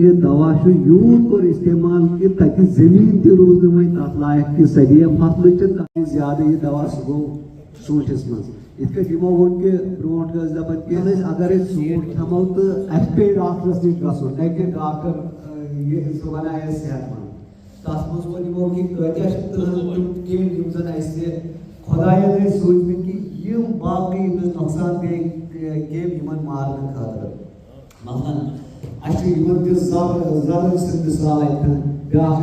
ये दवा यूत कर इस्तेमाल कि ताकि जमीन ते रोज तथ लायक कि सदिया फसल ज्यादा ये दवा सह गो सूटस मज इत वो वो कि ब्रोट दपान कि अगर सूट खमो तो पे डॉक्टरस नश गो न कि डॉक्टर बनाए सेहतमंद तथ मज वो कि खुदायन सूचम कि बाकी नुकसान गए मारने खतर मसलन जर मिसाल ब्याह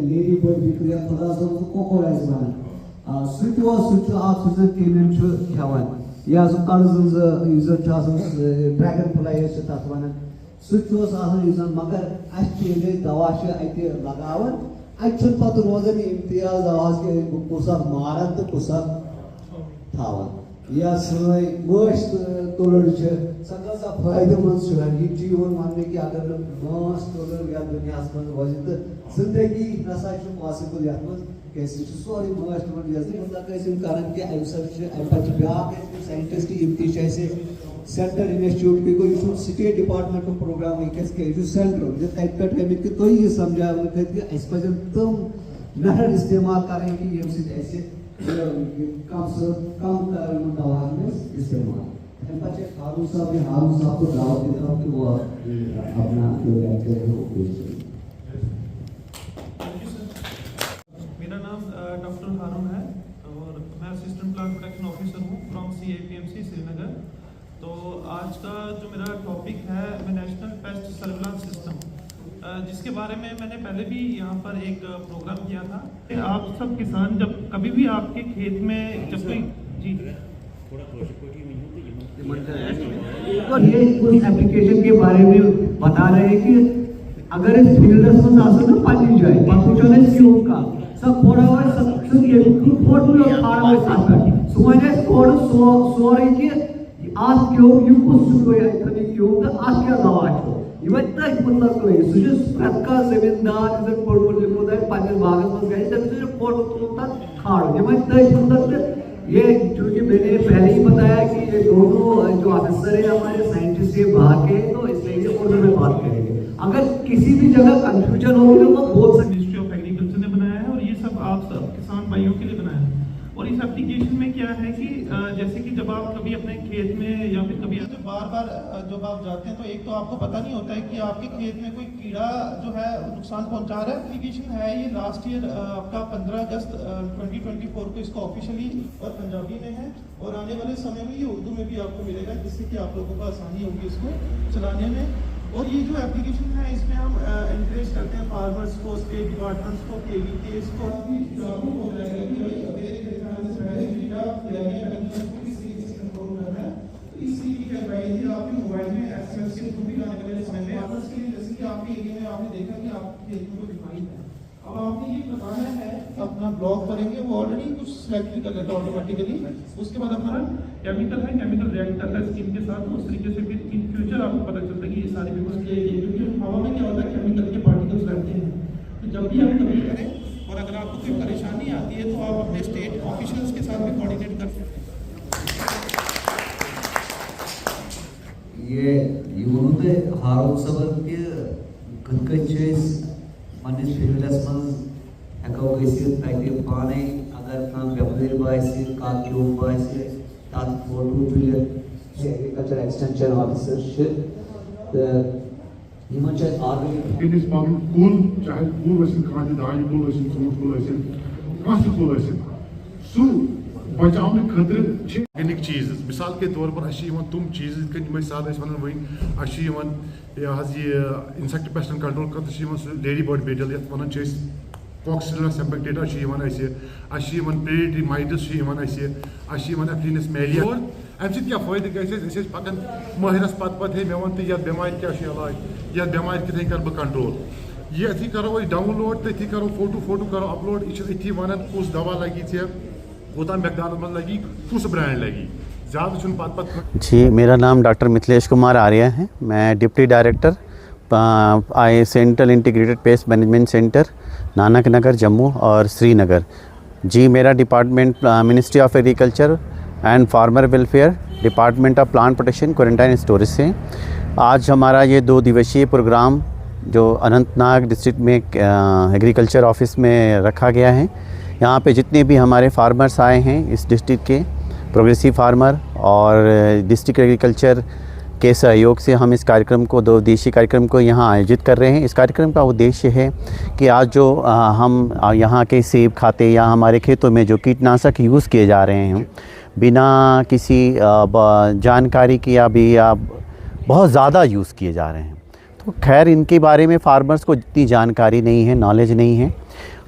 लेडी बर्ड बिक्रिया खुदा सब कोकोर वन सह तेम खेवान या कर्ज ड्रैगन फ्लाई तथ वन सह मगर दवा लगान अत रोजान इम्तियाज दवा कुस मारन तो कुस थान या मश तुलर सह फायदेमंद यह वन कि अगर मास तुलर या दुनिया मज रोज तो जिंदगी नसा पॉसिबल ये सोरे मास तुलर कर कि अमे ब्या साइंटिस्ट सेंटर इंस्टीट्यूट पे गो स्टेट डिपार्टमेंट प्रोग्राम यह सेंट्रल तब पे तुम समझा कि तम मेथड इस्तेमाल करें कि ये कम दवा इस्तेमाल हारून साहब को दावत देता हूँ कि वो अपना मेरा नाम डॉक्टर हारून है और मैं असिस्टेंट प्लांट प्रोटेक्शन ऑफिसर हूँ फ्रॉम CIPMC श्रीनगर। तो आज का जो मेरा टॉपिक है नेशनल पेस्ट सर्विलांस सिस्टम, जिसके बारे में मैंने पहले भी यहाँ पर एक प्रोग्राम किया था। आप सब किसान जब कभी भी आपके खेत में जब कोई ये कुछ एप्लीकेशन के बारे में बता रहे हैं कि अगर इस फील्ड में पानी जाए क्यों का सब फोड़ा सब ये फोटो फाड़ा सुमाने सोरे कि आज क्यों यू को सुबह क्यों का आज क्या दवा छो इवत्ता मतलब कोई सुजस प्रका जमींदार इधर पड़ोल लिखोदा है पानी बागन में गए तब से फोटो तुलता खाड़ इवत्ता मतलब ये क्योंकि मैंने पहले ही बताया कि ये दोनों जो ऑफिसर है हमारे साइंटिस्ट ये बाहर के, तो इसलिए ये उर्दू में बात करेंगे। अगर किसी भी जगह कंफ्यूजन होगी तो वो बोल सकते। मिनिस्ट्री ऑफ एग्रीकल्चर ने बनाया है और ये सब आप सब किसान भाइयों के लिए बनाया है। और इस एप्लीकेशन में क्या है कि जैसे कि जब आप कभी अपने खेत में या फिर कभी बार बार जब आप जाते हैं तो एक तो आपको पता नहीं होता है कि आपके खेत में कोई कीड़ा जो है नुकसान पहुंचा रहा है। एप्लीकेशन है ये लास्ट ईयर आपका 15 अगस्त 2024 को इसको ऑफिशियली और पंजाबी में है और आने वाले समय में ये उर्दू में भी आपको मिलेगा, जिससे कि आप लोगों को आसानी होगी इसको चलाने में। और ये जो एप्लीकेशन है इसमें हम एनकरेज करते हैं फार्मर्स को, स्टेट डिपार्टमेंट्स को, KVKs को आपके मोबाइल में SMS के थ्रू भी आने वाले समय में फार्मर्स के लिए, जैसे कि आपके एरिया में आपने देखा कि आपके खेत में कोई बीमारी है, अब आपने ये बताना है अपना ब्लॉक करेंगे, वो ऑलरेडी कुछ सिलेक्ट कर लेता है ऑटोमेटिकली। उसके बाद अपना केमिकल है, केमिकल रिएक्ट करता है स्किन के साथ, उस तरीके से फिर इन फ्यूचर आपको पता चलता है कि ये सारी बीमारी है, क्योंकि हवा में क्या होता है केमिकल के पार्टिकल्स रहते हैं। तो जब भी आप कभी करें और अगर आपको कोई परेशानी आती है तो आप अपने स्टेट ऑफिशियल्स के साथ भी कोऑर्डिनेट कर सकते हैं। ये यूनुते हारून सबन के कनकचेस मनिस फील्डस मज हको गसित ताकि पाने अगर काम बेमर बासे का क्यों बासे तात फोटो तुले agriculture extension officer ship Yemen छ ऑर्गेनिक इन इस पावन कुल चाहे कुल वैसे खाने दाई कुल वैसे सूट कुल वैसे कास्ट कुल वैसे सु बचाने खतर ऑर्गेनिक चीज मिसाल के तौर पर तुम चीज मिसाल वन ये इंसेक्ट पेस्ट कंट्रोल कर लेडी बर्ड बेटल ये वन कॉक्सिला सेम्पेक्टेटा प्रेडेटरी माइटस एफ्लिनस मैलिया और अमे क्या फायदे गए पकन माहिरस पत मे वन तो बेमार क्या इलाज यह बेमार कितने कर बह कंट्रोल ये अथी करो डाउनलोड तो अथी करो फोटो करो अपलोड यह अथी वन कुछ दवा लगी ऐ कोता मकदार में लगी कुछ ब्रांड लगी ज़्यादा पत। जी, मेरा नाम डॉक्टर मिथिलेश कुमार आर्य है। मैं डिप्टी डायरेक्टर आए central integrated pest management centre, Nanak Nagar, Jammu और श्रीनगर। जी, मेरा department ministry of agriculture and farmer welfare, department of plant protection, quarantine storage से आज हमारा ये 2 दिवसीय प्रोग्राम जो अनंतनाग डिस्ट्रिक्ट में एग्रीकल्चर ऑफिस में रखा गया है। यहाँ पे जितने भी हमारे फार्मर्स आए हैं इस डिस्ट्रिक्ट के, प्रोग्रेसिव फार्मर और डिस्ट्रिक्ट एग्रीकल्चर के सहयोग से हम इस कार्यक्रम को, 2 दिवसीय कार्यक्रम को यहाँ आयोजित कर रहे हैं। इस कार्यक्रम का उद्देश्य है कि आज जो हम यहाँ के सेब खाते या हमारे खेतों में जो कीटनाशक यूज़ किए जा रहे हैं बिना किसी जानकारी की या बहुत ज़्यादा यूज़ किए जा रहे हैं, तो खैर इनके बारे में फार्मर्स को जितनी जानकारी नहीं है, नॉलेज नहीं है।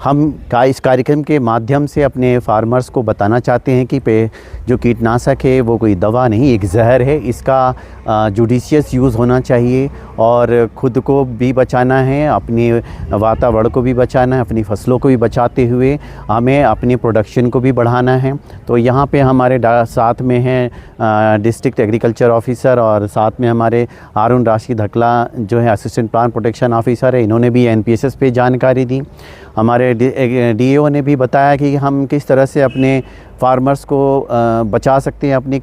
हम इस कार्यक्रम के माध्यम से अपने फार्मर्स को बताना चाहते हैं कि जो कीटनाशक है वो कोई दवा नहीं, एक जहर है। इसका जुडिशियस यूज़ होना चाहिए और ख़ुद को भी बचाना है, अपने वातावरण को भी बचाना है, अपनी फसलों को भी बचाते हुए हमें अपनी प्रोडक्शन को भी बढ़ाना है। तो यहाँ पे हमारे साथ में हैं डिस्ट्रिक्ट एग्रीकल्चर ऑफिसर और साथ में हमारे हारून राशिद धकला जो है असिस्टेंट प्लांट प्रोटेक्शन ऑफिसर है, इन्होंने भी NPSS पे जानकारी दी। हमारे DAO ने भी बताया कि हम किस तरह से अपने फार्मर्स को बचा सकते हैं, अपने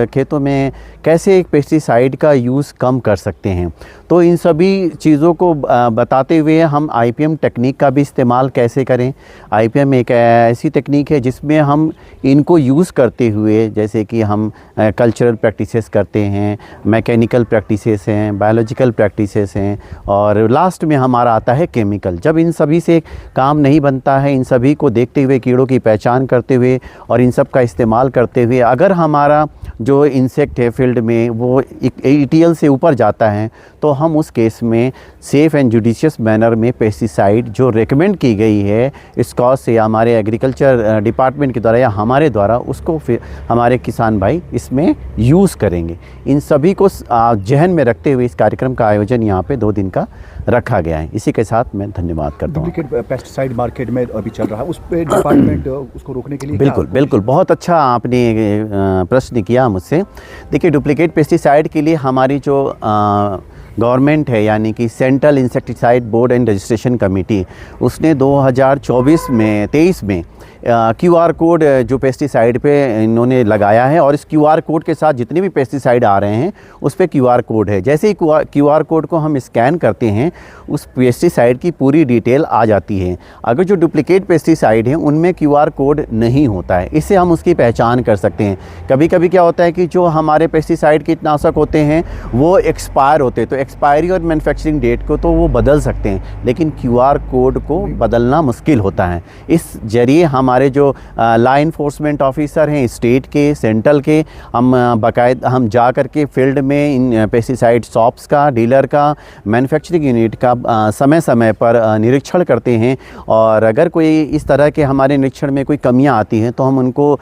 खेतों में कैसे एक पेस्टिसाइड का यूज़ कम कर सकते हैं। तो इन सभी चीज़ों को बताते हुए हम IPM टेक्निक का भी इस्तेमाल कैसे करें। IPM एक ऐसी टेक्निक है जिसमें हम इनको यूज़ करते हुए, जैसे कि हम कल्चरल प्रैक्टिसेस करते हैं, मैकेनिकल प्रैक्टिसेस हैं, बायोलॉजिकल प्रैक्टिसेस हैं और लास्ट में हमारा आता है केमिकल। जब इन सभी से काम नहीं बनता है, इन सभी को देखते हुए, कीड़ों की पहचान करते हुए और इन सब का इस्तेमाल करते हुए अगर हमारा जो इंसेक्ट है फील्ड में वो ETL से ऊपर जाता है, तो हम उस केस में सेफ़ एंड जुडिशियस मैनर में पेस्टिसाइड जो रेकमेंड की गई है इस कॉज से हमारे एग्रीकल्चर डिपार्टमेंट के द्वारा या हमारे द्वारा, उसको फिर हमारे किसान भाई इसमें यूज़ करेंगे। इन सभी को जहन में रखते हुए इस कार्यक्रम का आयोजन यहाँ पे 2 दिन का रखा गया है। इसी के साथ मैं धन्यवाद करता हूँ। डुप्लीकेट पेस्टिसाइड मार्केट में अभी चल रहा है, उस पर डिपार्टमेंट उसको रोकने के लिए बिल्कुल बहुत अच्छा आपने प्रश्न किया मुझसे। देखिए, डुप्लीकेट पेस्टिसाइड के लिए हमारी जो गवर्नमेंट है यानी कि central insecticide board and registration committee, उसने 2023 में QR कोड जो पेस्टिसाइड पे इन्होंने लगाया है और इस QR कोड के साथ जितने भी पेस्टिसाइड आ रहे हैं उस पे QR कोड है। जैसे ही QR कोड को हम स्कैन करते हैं उस पेस्टिसाइड की पूरी डिटेल आ जाती है। अगर जो डुप्लीकेट पेस्टिसाइड हैं उनमें QR कोड नहीं होता है, इससे हम उसकी पहचान कर सकते हैं। कभी कभी क्या होता है कि जो हमारे पेस्टिसाइड कीटनाशक होते हैं वो एक्सपायर होते हैं, तो एक्सपायरी और मैन्युफैक्चरिंग डेट को तो वो बदल सकते हैं, लेकिन QR कोड को बदलना मुश्किल होता है। इस जरिए हमारे जो लॉ इन्फोर्समेंट ऑफिसर हैं स्टेट के, सेंट्रल के, हम जा कर के फील्ड में इन पेस्टिसाइड शॉप्स का, डीलर का, मैन्युफैक्चरिंग यूनिट का समय समय पर निरीक्षण करते हैं और अगर कोई इस तरह के हमारे निरीक्षण में कोई कमियां आती हैं तो हम उनको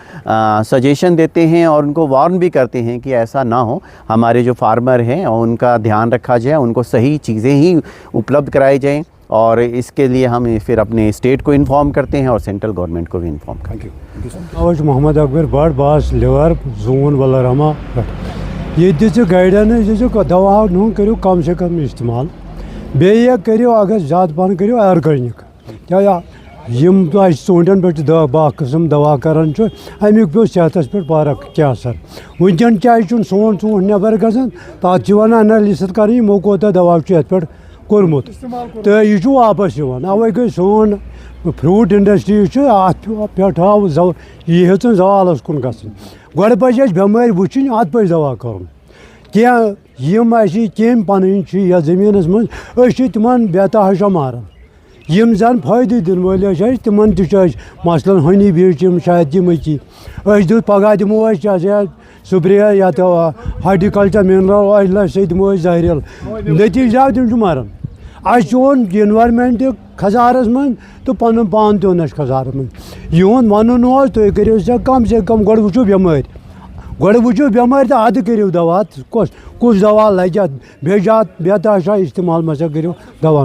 सजेशन देते हैं और उनको वार्न भी करते हैं कि ऐसा ना हो, हमारे जो फार्मर हैं और उनका ध्यान रखा जाए, उनको सही चीज़ें ही उपलब्ध कराई जाएँ और इसके लिए हम फिर अपने स्टेट को इन्फॉर्म करते हैं और सेंट्रल गवर्नमेंट को भी इन्फॉर्म करते हैं। आज मोहम्मद अकबर बड़ बास लिवर जोन वलरमा ये गाइडेंस दवा नु करो कम से कम इस्तेमाल, बे करो अगर ज़्यादा पहन करो ऑर्गेनिक क्या यम ूटन पे बा कस्म दवा करान अमुक पे सेहत पे फर्क क्या असर वनकन क्या सोन ूट नबर गसान तथ एनालिसिस कर यमो कोता दवा पे कोर्मुत तो यह वापस अवे गई सोन फ्रूट इंडस्ट्री पे आव यह हेचन जवालस कुन गन गो पे बेमार वुचन अत पे दवा कर कम कम पन जमीन मज तिमन बेतहाशा मारान यम जन फायदे दिन वाले तिमन मसलन हनी बी शायद तमकी दुत पगह दमो स्प्रे या हार्टिकल्चर मिनरल सो दमो जहरील नतीजा तम मारान ओन इन्वायरमेंट खजारस मन तो पन पान तोन खजारस मन यून वन तुम करो सा कम से कम गो वो बेमार बेमार तो अद करो दवा कुछ दवा लगे बेजात बेतहाशा इस्तेमाल मसा करो दवा